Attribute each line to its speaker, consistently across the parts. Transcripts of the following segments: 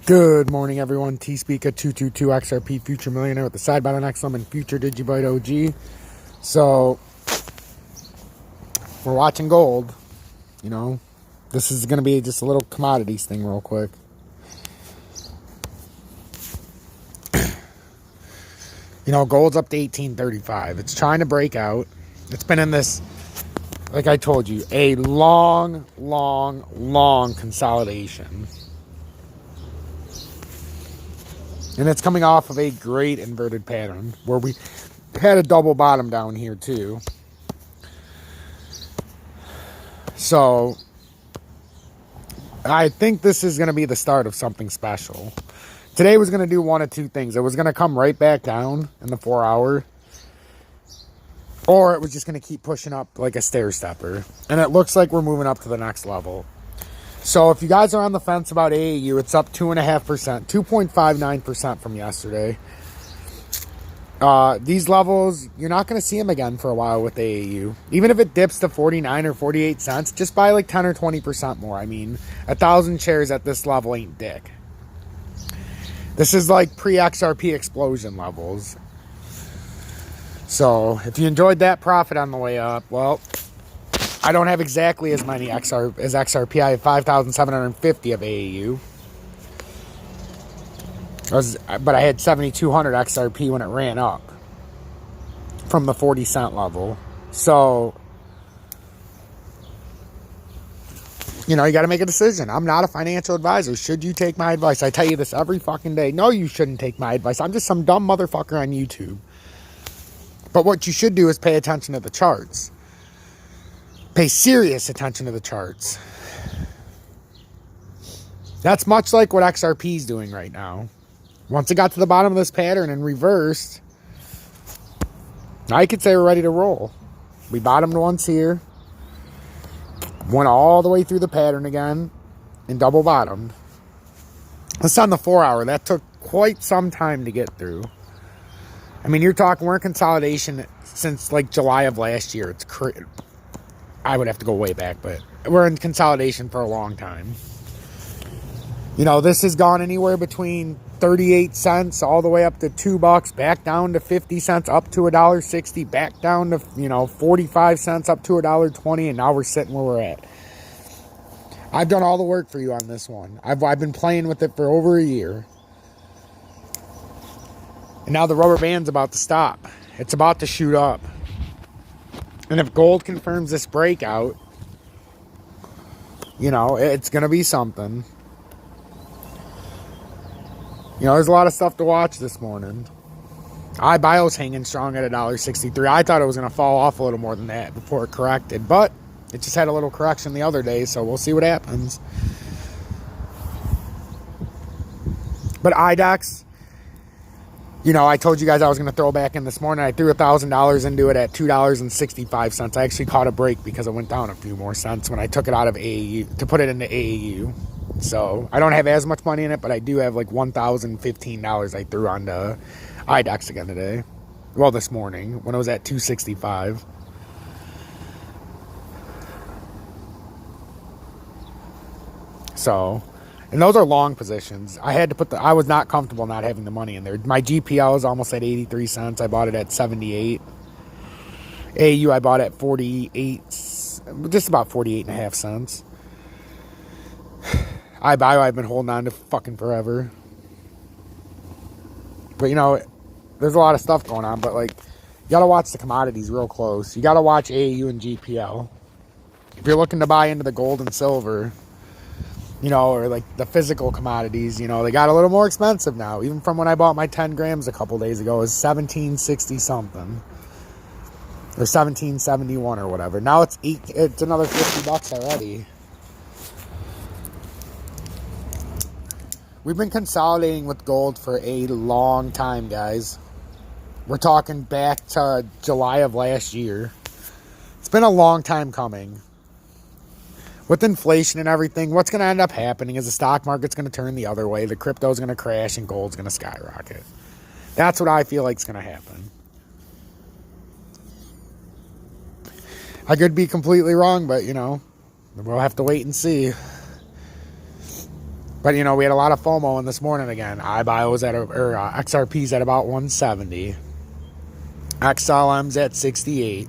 Speaker 1: Good morning, everyone. T-Speaker 222 XRP Future Millionaire with the side button XM and Future Digibyte OG. So, we're watching gold. You know, this is going to be just a little commodities thing real quick. You know, gold's up to 1835. It's trying to break out. It's been in this, like I told you, a long consolidation. And it's coming off of a great inverted pattern where we had a double bottom down here too. So I think this is going to be the start of something special. Today was going to do one of two things. It was going to come right back down in the 4 hour, or it was just going to keep pushing up like a stair stepper. And it looks like we're moving up to the next level. So if you guys are on the fence about AAU, it's up 2.5%, 2.59% from yesterday. These levels, you're not going to see them again for a while with AAU. Even if it dips to 49 or 48 cents, just buy like 10 or 20% more. I mean, 1,000 shares at this level ain't dick. This is like pre-XRP explosion levels. So if you enjoyed that profit on the way up, well, I don't have exactly as many as XRP. I have 5,750 of AAU. But I had 7,200 XRP when it ran up from the 40 cent level. So, you know, you got to make a decision. I'm not a financial advisor. Should you take my advice? I tell you this every fucking day. No, you shouldn't take my advice. I'm just some dumb motherfucker on YouTube. But what you should do is pay attention to the charts. Pay serious attention to the charts. That's much like what XRP is doing right now. Once it got to the bottom of this pattern and reversed, I could say we're ready to roll. We bottomed once here, went all the way through the pattern again, and double bottomed. It's on the 4 hour. That took quite some time to get through. I mean, you're talking, we're in consolidation since like July of last year. It's crazy. I would have to go way back, but we're in consolidation for a long time. You know, this has gone anywhere between 38 cents all the way up to $2, back down to 50 cents, up to $1.60, back down to, you know, 45 cents, up to $1.20, and now we're sitting where we're at. I've done all the work for you on this one. I've been playing with it for over a year. And now the rubber band's about to stop. It's about to shoot up. And if gold confirms this breakout, you know, it's going to be something. You know, there's a lot of stuff to watch this morning. iBio's hanging strong at $1.63. I thought it was going to fall off a little more than that before it corrected. But it just had a little correction the other day, so we'll see what happens. But IDEX, you know, I told you guys I was going to throw back in this morning. I threw $1,000 into it at $2.65. I actually caught a break because it went down a few more cents when I took it out of AAU to put it into AAU. So I don't have as much money in it, but I do have like $1,015 I threw onto IDEX again today. Well, this morning when it was at $2.65. So, and those are long positions. I had to put I was not comfortable not having the money in there. My GPL is almost at 83 cents. I bought it at 78. AU I bought at 48, just about 48 and a half cents. I've been holding on to fucking forever. But you know, there's a lot of stuff going on, but like, you gotta watch the commodities real close. You gotta watch AU and GPL. If you're looking to buy into the gold and silver, you know, or like the physical commodities, you know, they got a little more expensive now. Even from when I bought my 10 grams a couple days ago, it was $17.60 something. Or $17.71 or whatever. Now it's another $50 already. We've been consolidating with gold for a long time, guys. We're talking back to July of last year. It's been a long time coming. With inflation and everything, what's going to end up happening is the stock market's going to turn the other way. The crypto's going to crash and gold's going to skyrocket. That's what I feel like is going to happen. I could be completely wrong, but, you know, we'll have to wait and see. But, you know, we had a lot of FOMO in this morning again. iBio's at, XRP's at about 170. XLM's at 68.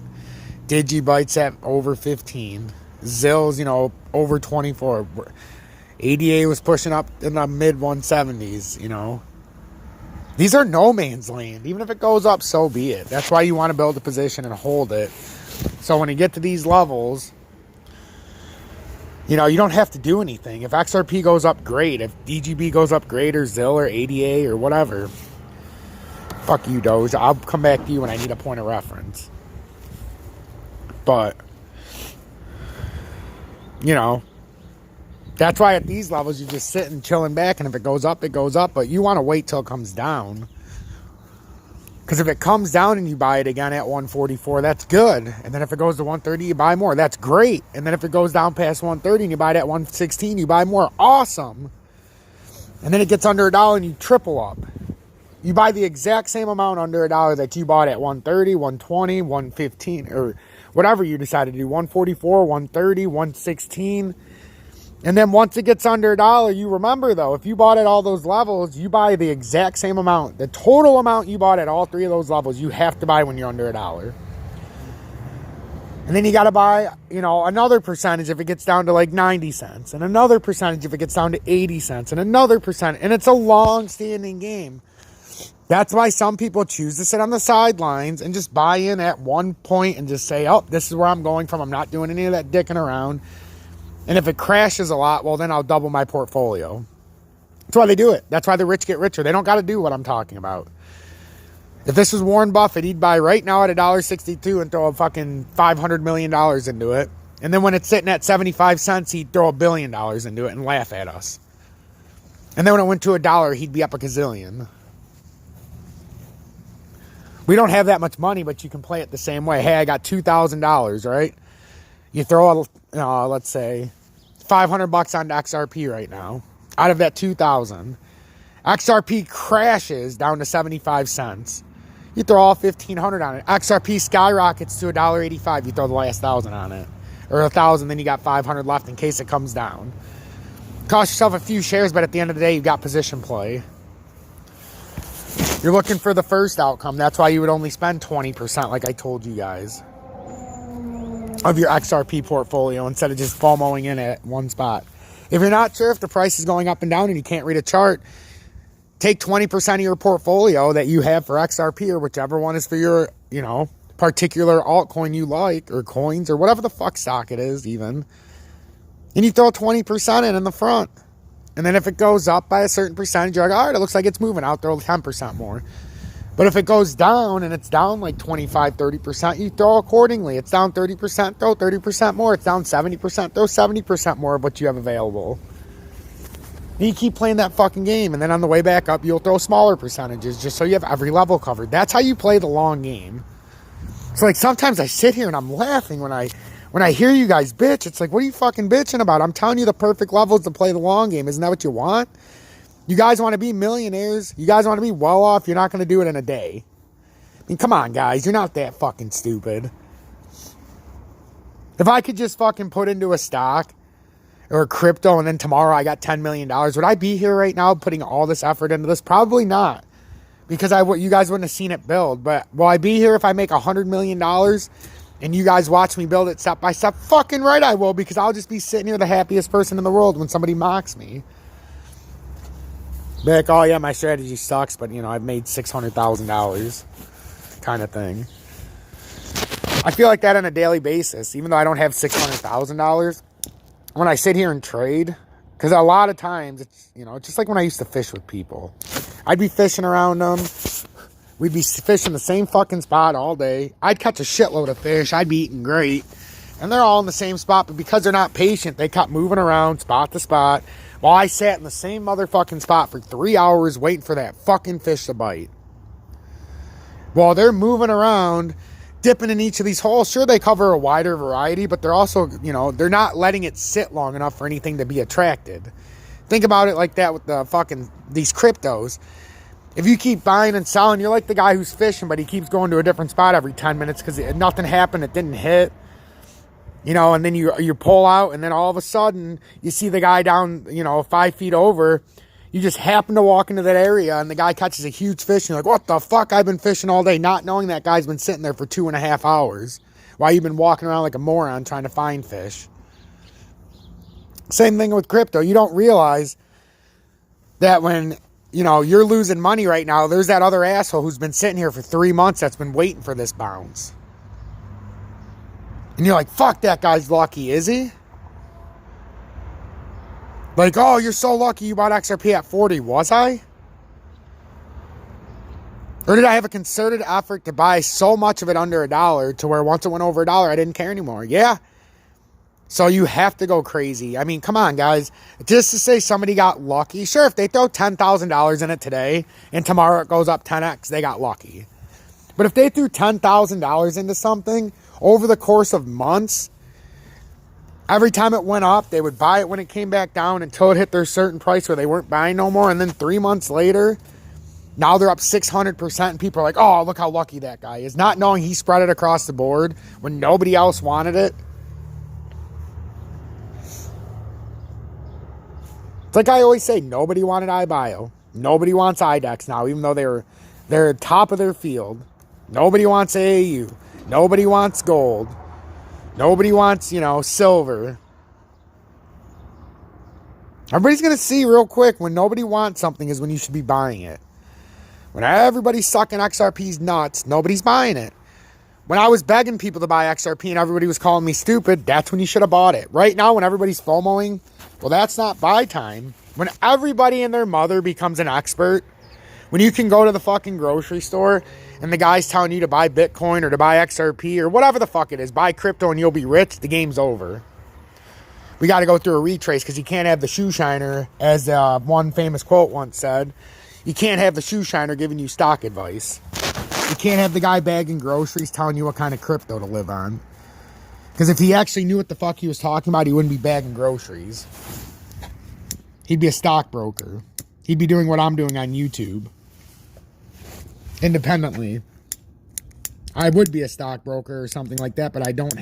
Speaker 1: Digibyte's at over 15. Zill's, you know, over 24. ADA was pushing up in the mid 170s, you know. These are no man's land. Even if it goes up, so be it. That's why you want to build a position and hold it. So when you get to these levels, you know, you don't have to do anything. If XRP goes up, great. If DGB goes up, great. Or Zill or ADA or whatever. Fuck you, Doge. I'll come back to you when I need a point of reference. But, you know, that's why at these levels you just sit and chilling back, and if it goes up, it goes up. But you want to wait till it comes down. Because if it comes down and you buy it again at 144, that's good. And then if it goes to 130, you buy more. That's great. And then if it goes down past 130 and you buy it at 116, you buy more. Awesome. And then it gets under $1 and you triple up. You buy the exact same amount under $1 that you bought at 130, 120, 115, or whatever you decided to do. 144, 130, 116. And then once it gets under $1, you remember though, if you bought at all those levels, you buy the exact same amount. The total amount you bought at all three of those levels, you have to buy when you're under $1. And then you got to buy, you know, another percentage if it gets down to like 90 cents. And another percentage if it gets down to 80 cents. And another percent. And it's a long-standing game. That's why some people choose to sit on the sidelines and just buy in at one point and just say, oh, this is where I'm going from. I'm not doing any of that dicking around. And if it crashes a lot, well, then I'll double my portfolio. That's why they do it. That's why the rich get richer. They don't got to do what I'm talking about. If this was Warren Buffett, he'd buy right now at $1.62 and throw a fucking $500 million into it. And then when it's sitting at 75 cents, he'd throw $1 billion into it and laugh at us. And then when it went to $1, he'd be up a gazillion. We don't have that much money, but you can play it the same way. Hey, I got $2,000, right? You throw, let's say, $500 onto XRP right now. Out of that $2,000, XRP crashes down to 75 cents. You throw all $1,500 on it. XRP skyrockets to $1.85. You throw the last 1,000 on it, or 1,000. Then you got 500 left in case it comes down. Cost yourself a few shares, but at the end of the day, you've got position play. You're looking for the first outcome. That's why you would only spend 20%, like I told you guys, of your XRP portfolio instead of just FOMOing in at one spot. If you're not sure if the price is going up and down and you can't read a chart, take 20% of your portfolio that you have for XRP or whichever one is for your, you know, particular altcoin you like, or coins, or whatever the fuck stock it is even. And you throw 20% in the front. And then if it goes up by a certain percentage, you're like, all right, it looks like it's moving. I'll throw 10% more. But if it goes down and it's down like 25, 30%, you throw accordingly. It's down 30%, throw 30% more. It's down 70%, throw 70% more of what you have available. And you keep playing that fucking game. And then on the way back up, you'll throw smaller percentages just so you have every level covered. That's how you play the long game. So like sometimes I sit here and I'm laughing when I hear you guys bitch. It's like, what are you fucking bitching about? I'm telling you the perfect levels to play the long game. Isn't that what you want? You guys want to be millionaires. You guys want to be well off. You're not going to do it in a day. I mean, come on, guys. You're not that fucking stupid. If I could just fucking put into a stock or crypto and then tomorrow I got $10 million, would I be here right now putting all this effort into this? Probably not. Because you guys wouldn't have seen it build. But will I be here if I make $100 million and you guys watch me build it step by step? Fucking right I will, because I'll just be sitting here the happiest person in the world when somebody mocks me. Be like, oh yeah, my strategy sucks, but you know, I've made $600,000 kind of thing. I feel like that on a daily basis, even though I don't have $600,000. When I sit here and trade, because a lot of times, it's, you know, it's just like when I used to fish with people. I'd be fishing around them. We'd be fishing the same fucking spot all day. I'd catch a shitload of fish. I'd be eating great. And they're all in the same spot, but because they're not patient, they kept moving around spot to spot while I sat in the same motherfucking spot for 3 hours waiting for that fucking fish to bite. While they're moving around, dipping in each of these holes, sure, they cover a wider variety, but they're also, you know, they're not letting it sit long enough for anything to be attracted. Think about it like that with the fucking, these cryptos. If you keep buying and selling, you're like the guy who's fishing, but he keeps going to a different spot every 10 minutes because nothing happened, it didn't hit. You know, and then you pull out, and then all of a sudden, you see the guy down, 5 feet over. You just happen to walk into that area, and the guy catches a huge fish, and you're like, what the fuck? I've been fishing all day, not knowing that guy's been sitting there for 2.5 hours while you've been walking around like a moron trying to find fish. Same thing with crypto. You don't realize that when, you're losing money right now, there's that other asshole who's been sitting here for 3 months that's been waiting for this bounce. And you're like, fuck, that guy's lucky, is he? Like, oh, you're so lucky you bought XRP at 40. Was I? Or did I have a concerted effort to buy so much of it under $1 to where once it went over $1, I didn't care anymore? Yeah. So you have to go crazy. I mean, come on, guys. Just to say somebody got lucky. Sure, if they throw $10,000 in it today and tomorrow it goes up 10x, they got lucky. But if they threw $10,000 into something over the course of months, every time it went up, they would buy it when it came back down until it hit their certain price where they weren't buying no more. And then 3 months later, now they're up 600%. And people are like, oh, look how lucky that guy is. Not knowing he spread it across the board when nobody else wanted it. It's like I always say, nobody wanted iBio. Nobody wants IDEX now, even though they're top of their field. Nobody wants AAU. Nobody wants gold. Nobody wants, silver. Everybody's going to see real quick when nobody wants something is when you should be buying it. When everybody's sucking XRP's nuts, nobody's buying it. When I was begging people to buy XRP and everybody was calling me stupid, that's when you should have bought it. Right now, when everybody's FOMOing, well, that's not buy time. When everybody and their mother becomes an expert, when you can go to the fucking grocery store and the guy's telling you to buy Bitcoin or to buy XRP or whatever the fuck it is, buy crypto and you'll be rich, the game's over. We got to go through a retrace because you can't have the shoe shiner, as one famous quote once said. You can't have the shoe shiner giving you stock advice. You can't have the guy bagging groceries telling you what kind of crypto to live on. Because if he actually knew what the fuck he was talking about, he wouldn't be bagging groceries. He'd be a stockbroker. He'd be doing what I'm doing on YouTube. Independently. I would be a stockbroker or something like that, but I don't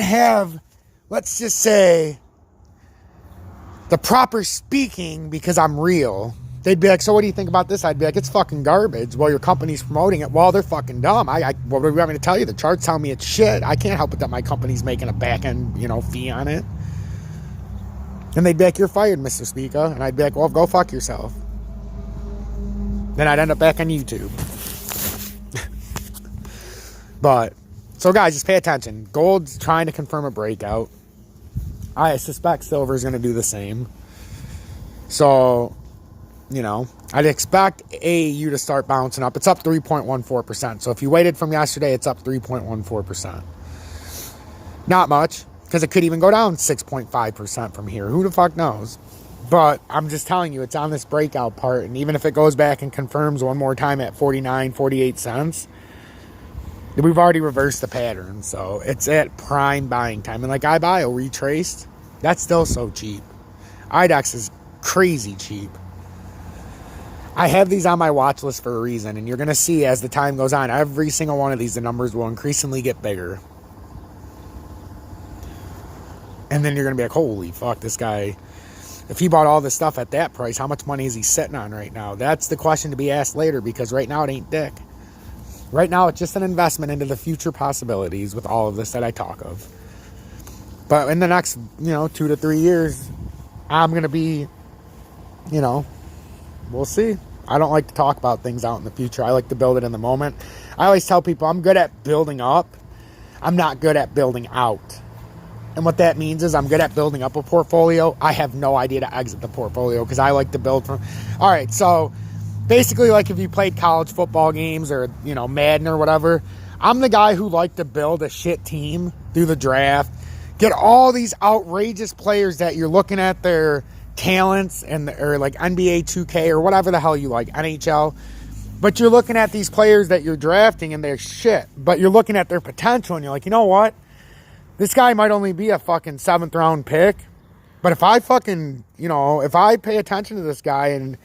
Speaker 1: have, let's just say, the proper speaking because I'm real. They'd be like, so what do you think about this? I'd be like, it's fucking garbage. Well, your company's promoting it. Well, they're fucking dumb. What do you want me to tell you? The charts tell me it's shit. I can't help it that my company's making a back end, fee on it. And they'd be like, you're fired, Mr. Speaker. And I'd be like, well, go fuck yourself. Then I'd end up back on YouTube. But, so guys, just pay attention. Gold's trying to confirm a breakout. I suspect silver is going to do the same. So, I'd expect AAU to start bouncing up. It's up 3.14%. So if you waited from yesterday, it's up 3.14%. Not much, because it could even go down 6.5% from here. Who the fuck knows? But I'm just telling you, it's on this breakout part. And even if it goes back and confirms one more time at 49, 48 cents, we've already reversed the pattern. So it's at prime buying time. And like iBio retraced, that's still so cheap. IDEX is crazy cheap. I have these on my watch list for a reason. And you're going to see as the time goes on, every single one of these, the numbers will increasingly get bigger. And then you're going to be like, holy fuck, this guy, if he bought all this stuff at that price, how much money is he sitting on right now? That's the question to be asked later, because right now it ain't dick. Right now it's just an investment into the future possibilities with all of this that I talk of. But in the next, 2 to 3 years, I'm going to be, we'll see. I don't like to talk about things out in the future. I like to build it in the moment. I always tell people I'm good at building up. I'm not good at building out. And what that means is I'm good at building up a portfolio. I have no idea to exit the portfolio because I like to build from... All right, so basically like if you played college football games or, Madden or whatever, I'm the guy who liked to build a shit team through the draft, get all these outrageous players that you're looking at their talents or like NBA 2K or whatever the hell you like, NHL. But you're looking at these players that you're drafting and they're shit. But you're looking at their potential and you're like, you know what? This guy might only be a fucking 7th round pick. But if I fucking, if I pay attention to this guy and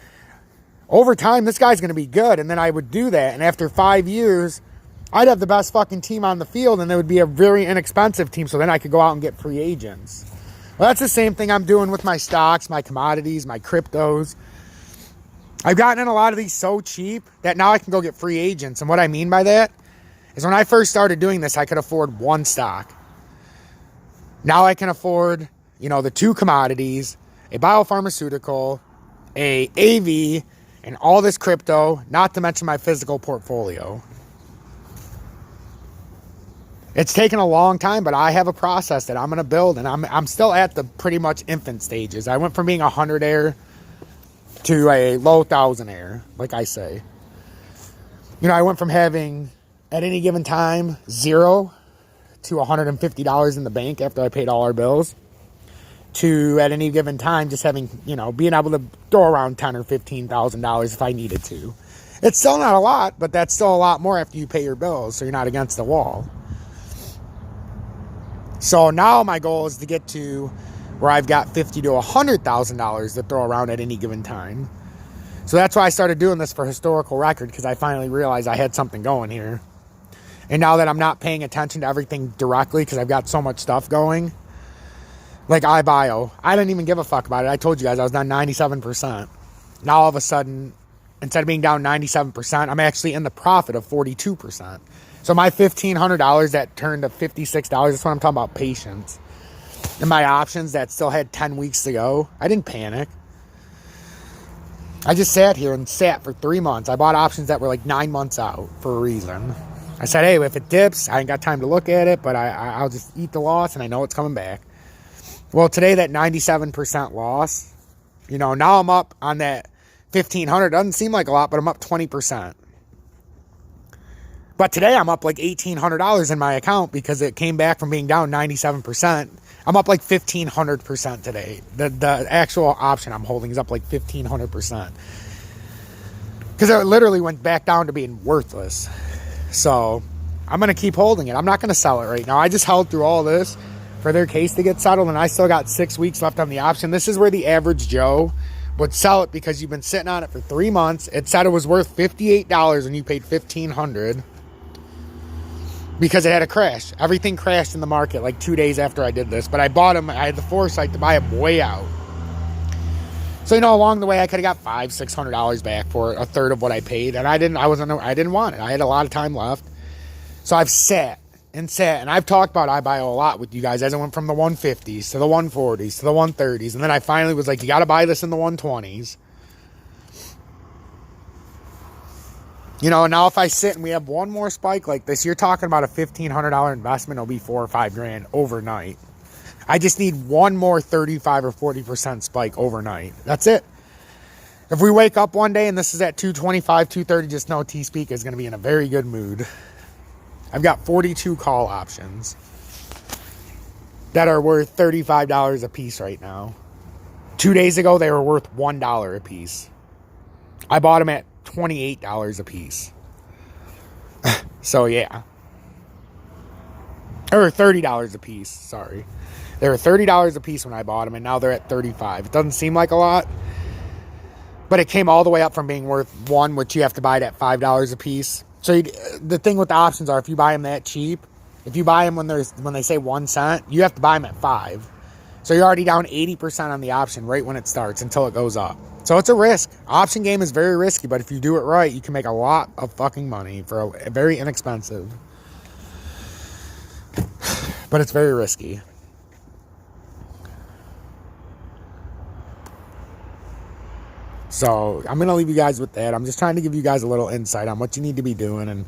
Speaker 1: over time, this guy's going to be good. And then I would do that. And after 5 years, I'd have the best fucking team on the field, and it would be a very inexpensive team, so then I could go out and get free agents. Well, that's the same thing I'm doing with my stocks, my commodities, my cryptos. I've gotten in a lot of these so cheap that now I can go get free agents. And what I mean by that is when I first started doing this, I could afford one stock. Now I can afford, the 2 commodities, a biopharmaceutical, a AV, and all this crypto, not to mention my physical portfolio. It's taken a long time, but I have a process that I'm going to build, and I'm still at the pretty much infant stages. I went from being a 100-air to a low 1,000-air, like I say. I went from having, at any given time, $0 to $150 in the bank after I paid all our bills, to, at any given time, just having, being able to throw around $10,000 or $15,000 if I needed to. It's still not a lot, but that's still a lot more after you pay your bills, so you're not against the wall. So now my goal is to get to where I've got $50,000 to $100,000 to throw around at any given time. So that's why I started doing this for historical record, because I finally realized I had something going here. And now that I'm not paying attention to everything directly because I've got so much stuff going, like iBio, I didn't even give a fuck about it. I told you guys I was down 97%. Now all of a sudden, instead of being down 97%, I'm actually in the profit of 42%. So my $1,500 that turned to $56, that's what I'm talking about, patience. And my options that still had 10 weeks to go, I didn't panic. I just sat here and sat for 3 months. I bought options that were like 9 months out for a reason. I said, hey, if it dips, I ain't got time to look at it, but I'll just eat the loss, and I know it's coming back. Well, today that 97% loss, now I'm up on that $1,500. Doesn't seem like a lot, but I'm up 20%. But today I'm up like $1,800 in my account because it came back from being down 97%. I'm up like 1,500% today. The actual option I'm holding is up like 1,500%. Because it literally went back down to being worthless. So I'm going to keep holding it. I'm not going to sell it right now. I just held through all this for their case to get settled, and I still got 6 weeks left on the option. This is where the average Joe would sell it because you've been sitting on it for 3 months. It said it was worth $58 and you paid $1,500. Because it had a crash. Everything crashed in the market like 2 days after I did this. But I bought them. I had the foresight to buy them way out. So, along the way, I could have got $500, $600 back for it, a third of what I paid. And I didn't want it. I had a lot of time left. So I've sat. And I've talked about iBio a lot with you guys as I went from the 150s to the 140s to the 130s. And then I finally was like, you got to buy this in the 120s. Now if I sit and we have one more spike like this, you're talking about a $1,500 investment. It'll be $4,000 or $5,000 overnight. I just need one more 35 or 40% spike overnight. That's it. If we wake up one day and this is at 225, 230, just know T-Speak is going to be in a very good mood. I've got 42 call options that are worth $35 a piece right now. 2 days ago, they were worth $1 a piece. I bought them at $28 a piece. So, yeah. Or $30 a piece, sorry. They were $30 a piece when I bought them, and now they're at $35. It doesn't seem like a lot, but it came all the way up from being worth $1, which you have to buy it at $5 a piece. So the thing with the options are, if you buy them that cheap, if you buy them when they say 1 cent, you have to buy them at 5. So you're already down 80% on the option right when it starts until it goes up. So it's a risk. Option game is very risky, but if you do it right, you can make a lot of fucking money for a very inexpensive. But it's very risky. So I'm going to leave you guys with that. I'm just trying to give you guys a little insight on what you need to be doing and,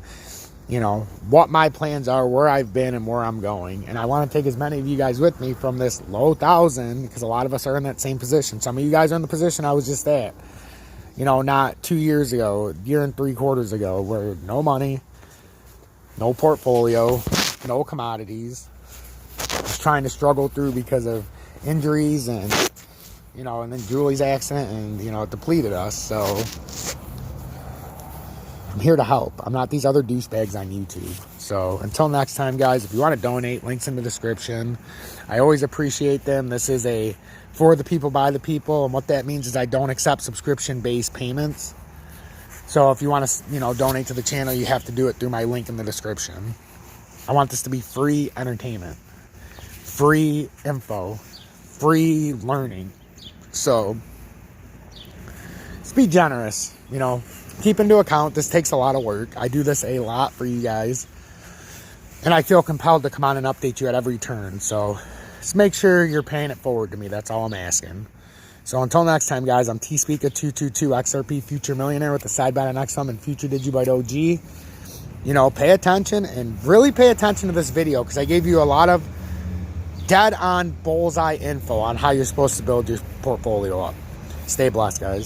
Speaker 1: what my plans are, where I've been and where I'm going. And I want to take as many of you guys with me from this low 1,000 because a lot of us are in that same position. Some of you guys are in the position I was just at. Not 2 years ago, a year and 3 quarters ago, where no money, no portfolio, no commodities. Just trying to struggle through because of injuries and then Julie's accident and, it depleted us. So I'm here to help. I'm not these other douchebags on YouTube. So until next time, guys, if you want to donate, links in the description. I always appreciate them. This is a for the people, by the people. And what that means is I don't accept subscription-based payments. So if you want to, you know, donate to the channel, you have to do it through my link in the description. I want this to be free entertainment, free info, free learning. So just be generous, you know, keep into account. This takes a lot of work. I do this a lot for you guys, and I feel compelled to come on and update you at every turn. So just make sure you're paying it forward to me. That's all I'm asking. So until next time, guys, I'm T-Speaker222 XRP Future Millionaire with the side bet on XM and Future Digibyte OG. You know, pay attention and really pay attention to this video, because I gave you a lot of dead on bullseye info on how you're supposed to build your portfolio up. Stay blessed, guys.